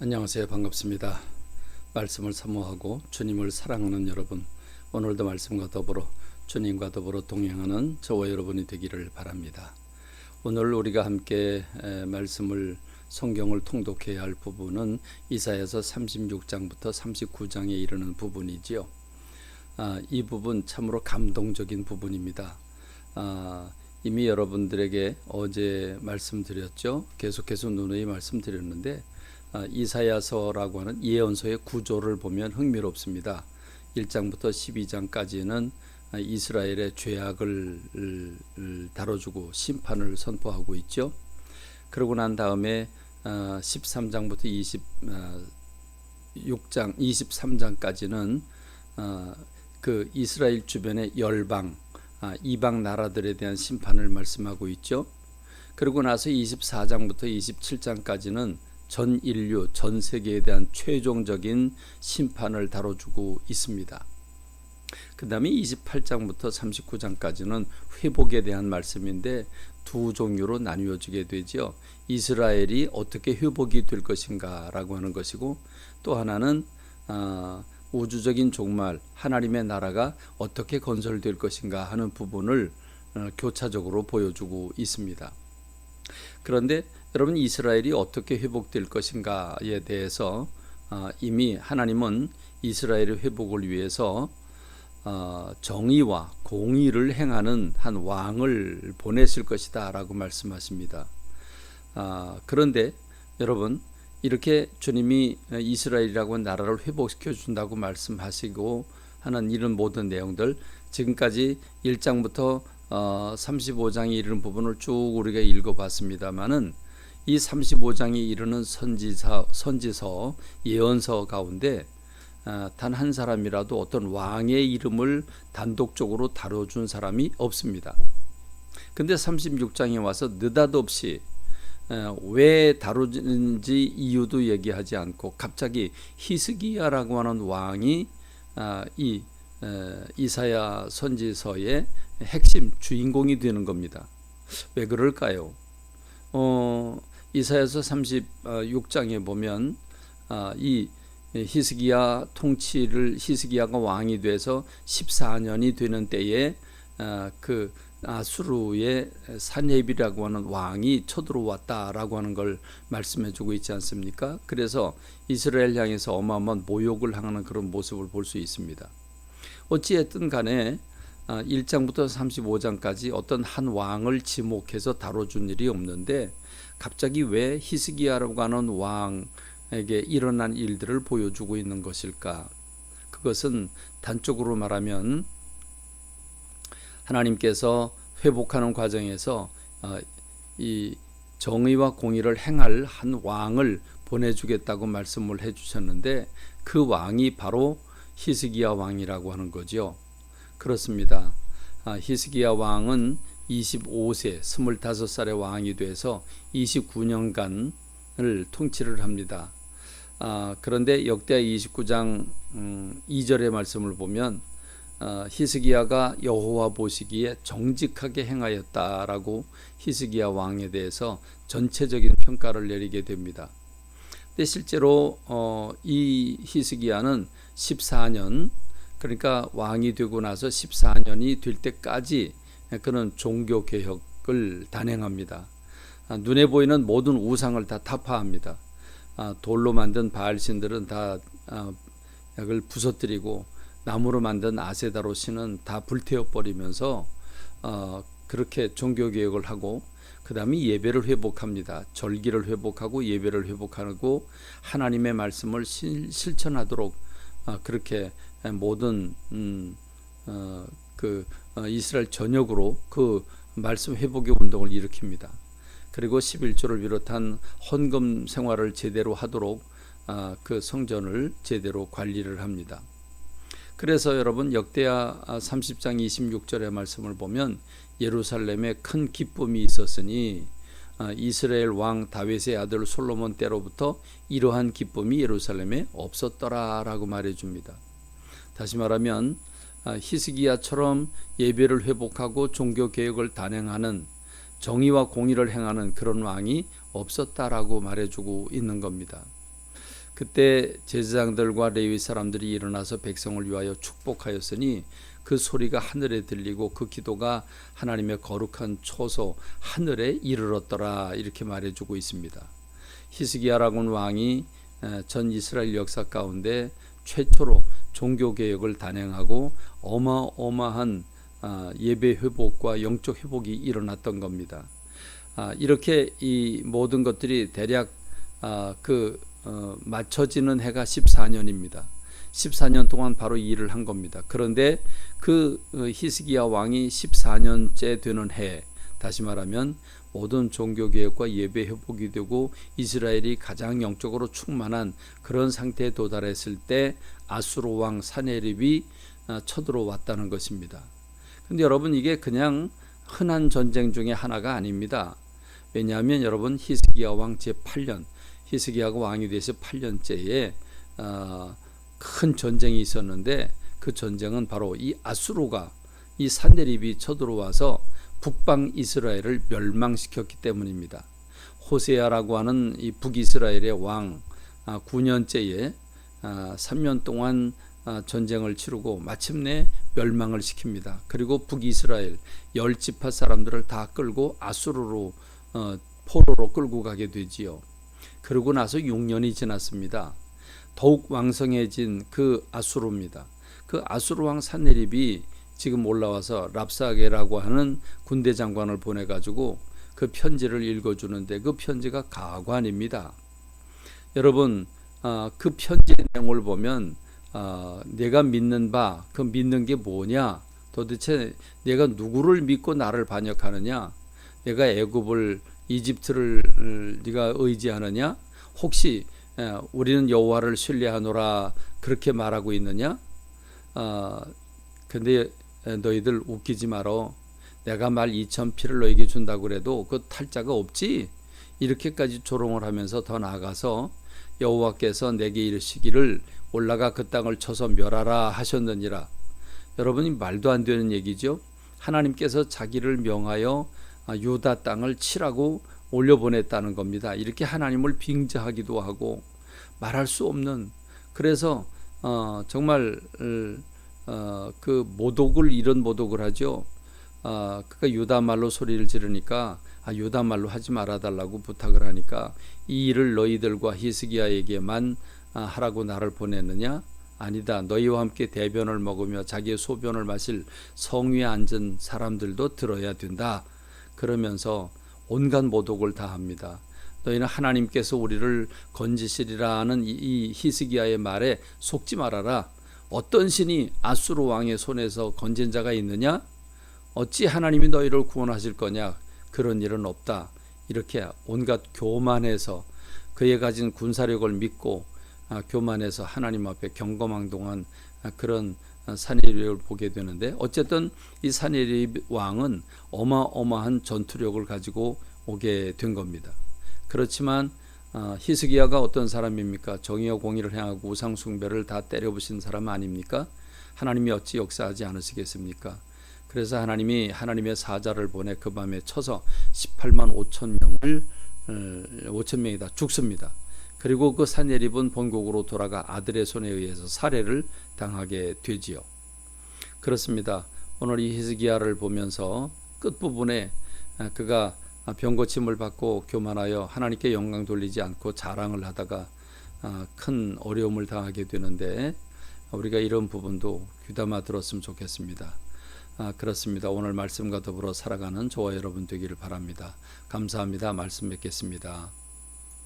안녕하세요. 반갑습니다. 말씀을 사모하고 주님을 사랑하는 여러분, 오늘도 말씀과 더불어 주님과 더불어 동행하는 저와 여러분이 되기를 바랍니다. 오늘 우리가 함께 말씀을 성경을 통독해야 할 부분은 이사야서 36장부터 39장에 이르는 부분이지요. 이 부분 참으로 감동적인 부분입니다. 이미 여러분들에게 어제 말씀드렸죠. 계속해서 누누이 말씀드렸는데 이사야서라고 하는 예언서의 구조를 보면 흥미롭습니다. 1장부터 12장까지는 이스라엘의 죄악을 다뤄주고 심판을 선포하고 있죠. 그러고 난 다음에 13장부터 23장까지는 그 이스라엘 주변의 열방, 이방 나라들에 대한 심판을 말씀하고 있죠. 그러고 나서 24장부터 27장까지는 전 인류, 전 세계에 대한 최종적인 심판을 다뤄주고 있습니다. 그 다음에 28장부터 39장까지는 회복에 대한 말씀인데 두 종류로 나뉘어지게 되죠. 이스라엘이 어떻게 회복이 될 것인가 라고 하는 것이고, 또 하나는 우주적인 종말, 하나님의 나라가 어떻게 건설될 것인가 하는 부분을 교차적으로 보여주고 있습니다. 그런데 여러분, 이스라엘이 어떻게 회복될 것인가에 대해서 이미 하나님은 이스라엘의 회복을 위해서 정의와 공의를 행하는 한 왕을 보내실 것이다 라고 말씀하십니다. 그런데 여러분, 이렇게 주님이 이스라엘이라고 하는 나라를 회복시켜 준다고 말씀하시고 하는 이런 모든 내용들, 지금까지 1장부터 35장에 이르는 부분을 쭉 우리가 읽어봤습니다마는 이 35장에 이르는 선지서, 예언서 가운데 단 한 사람이라도 어떤 왕의 이름을 단독적으로 다뤄준 사람이 없습니다. 근데 36장에 와서 느닷없이 왜 다루는지 이유도 얘기하지 않고 갑자기 히스기야라고 하는 왕이 이 이사야 선지서의 핵심 주인공이 되는 겁니다. 왜 그럴까요? 이사야서 36장에 보면 이 히스기야 히스기야가 왕이 돼서 14년이 되는 때에 그 아수르의 산헤립이라고 하는 왕이 쳐들어왔다라고 하는 걸 말씀해주고 있지 않습니까? 그래서 이스라엘 향해서 어마어마한 모욕을 하는 그런 모습을 볼 수 있습니다. 어찌했든 간에 1장부터 35장까지 어떤 한 왕을 지목해서 다뤄준 일이 없는데 갑자기 왜 히스기야라고 하는 왕에게 일어난 일들을 보여주고 있는 것일까? 그것은 단적으로 말하면 하나님께서 회복하는 과정에서 이 정의와 공의를 행할 한 왕을 보내주겠다고 말씀을 해주셨는데 그 왕이 바로 히스기야 왕이라고 하는 거죠. 그렇습니다. 히스기야 왕은 25세, 25살의 왕이 돼서 29년간을 통치를 합니다. 그런데 역대하 29장 2절의 말씀을 보면 히스기야가 여호와 보시기에 정직하게 행하였다라고 히스기야 왕에 대해서 전체적인 평가를 내리게 됩니다. 근데 실제로 이 히스기야는 14년, 그러니까 왕이 되고 나서 14년이 될 때까지 그는 종교 개혁을 단행합니다. 눈에 보이는 모든 우상을 다 타파합니다. 돌로 만든 바알신들은 다 약을 부서뜨리고 나무로 만든 아세다로 신은 다 불태워 버리면서 그렇게 종교 개혁을 하고, 그 다음에 예배를 회복합니다. 절기를 회복하고 예배를 회복하고 하나님의 말씀을 실천하도록 그렇게 모든 이스라엘 전역으로 그 말씀 회복의 운동을 일으킵니다. 그리고 11조를 비롯한 헌금 생활을 제대로 하도록 그 성전을 제대로 관리를 합니다. 그래서 여러분, 역대하 30장 26절의 말씀을 보면 예루살렘에 큰 기쁨이 있었으니 이스라엘 왕 다윗의 아들 솔로몬 때로부터 이러한 기쁨이 예루살렘에 없었더라라고 말해줍니다. 다시 말하면 히스기야처럼 예배를 회복하고 종교 개혁을 단행하는, 정의와 공의를 행하는 그런 왕이 없었다라고 말해주고 있는 겁니다. 그때 제사장들과 레위 사람들이 일어나서 백성을 위하여 축복하였으니 그 소리가 하늘에 들리고 그 기도가 하나님의 거룩한 초소 하늘에 이르렀더라 이렇게 말해주고 있습니다. 히스기야라고는 왕이 전 이스라엘 역사 가운데 최초로 종교개혁을 단행하고 어마어마한 예배 회복과 영적 회복이 일어났던 겁니다. 이렇게 이 모든 것들이 대략 맞춰지는 해가 14년입니다. 14년 동안 바로 이 일을 한 겁니다. 그런데 그 히스기야 왕이 14년째 되는 해, 다시 말하면 모든 종교개혁과 예배 회복이 되고 이스라엘이 가장 영적으로 충만한 그런 상태에 도달했을 때 아수르 왕 사네립이 쳐들어왔다는 것입니다. 근데 여러분, 이게 그냥 흔한 전쟁 중에 하나가 아닙니다. 왜냐하면 여러분, 히스기야 왕 제8년, 히스기야가 왕이 돼서 8년째에 큰 전쟁이 있었는데 그 전쟁은 바로 이 아수르가, 이 사네립이 쳐들어와서 북방 이스라엘을 멸망시켰기 때문입니다. 호세아라고 하는 이 북이스라엘의 왕 9년째에 3년 동안 전쟁을 치르고 마침내 멸망을 시킵니다. 그리고 북이스라엘 10지파 사람들을 다 끌고 아수르로 포로로 끌고 가게 되지요. 그러고 나서 6년이 지났습니다. 더욱 왕성해진 그 아수르입니다. 그 아수르 왕 산헤립이 지금 올라와서 랍사게라고 하는 군대 장관을 보내가지고 그 편지를 읽어주는데 그 편지가 가관입니다. 여러분, 그 편지의 내용을 보면 내가 믿는 바, 그 믿는 게 뭐냐? 도대체 내가 누구를 믿고 나를 반역하느냐? 내가 애굽을, 이집트를 네가 의지하느냐? 혹시 우리는 여호와를 신뢰하노라 그렇게 말하고 있느냐? 근데 너희들 웃기지 말어. 내가 말 2,000피를 너에게 준다고 그래도 그 탈자가 없지? 이렇게까지 조롱을 하면서 더 나아가서 여호와께서 내게 이르시기를 올라가 그 땅을 쳐서 멸하라 하셨느니라. 여러분이 말도 안 되는 얘기죠. 하나님께서 자기를 명하여 유다 땅을 치라고 올려보냈다는 겁니다. 이렇게 하나님을 빙자하기도 하고 말할 수 없는, 그래서 정말 그 모독을, 이런 모독을 하죠. 그러니까 유다 말로 소리를 지르니까 유다 말로 하지 말아달라고 부탁을 하니까 이 일을 너희들과 히스기야에게만 하라고 나를 보냈느냐? 아니다. 너희와 함께 대변을 먹으며 자기의 소변을 마실 성위에 앉은 사람들도 들어야 된다. 그러면서 온갖 모독을 다 합니다. 너희는 하나님께서 우리를 건지시리라 하는 이 히스기야의 말에 속지 말아라. 어떤 신이 아수르 왕의 손에서 건진 자가 있느냐? 어찌 하나님이 너희를 구원하실 거냐? 그런 일은 없다. 이렇게 온갖 교만해서 그의 가진 군사력을 믿고 교만해서 하나님 앞에 경거망동한 그런 사네립을 보게 되는데, 어쨌든 이 사네립 왕은 어마어마한 전투력을 가지고 오게 된 겁니다. 그렇지만 히스기야가 어떤 사람입니까? 정의와 공의를 행하고 우상 숭배를 다 때려부신 사람 아닙니까? 하나님이 어찌 역사하지 않으시겠습니까? 그래서 하나님이 하나님의 사자를 보내 그 밤에 쳐서 18만 5천 명이 다 죽습니다. 그리고 그 사네립은 본국으로 돌아가 아들의 손에 의해서 살해를 당하게 되지요. 그렇습니다. 오늘 이 히스기야를 보면서 끝부분에 그가 병고침을 받고 교만하여 하나님께 영광 돌리지 않고 자랑을 하다가 큰 어려움을 당하게 되는데, 우리가 이런 부분도 귀담아 들었으면 좋겠습니다. 그렇습니다. 오늘 말씀과 더불어 살아가는 저와 여러분 되기를 바랍니다. 감사합니다. 말씀 맺겠습니다.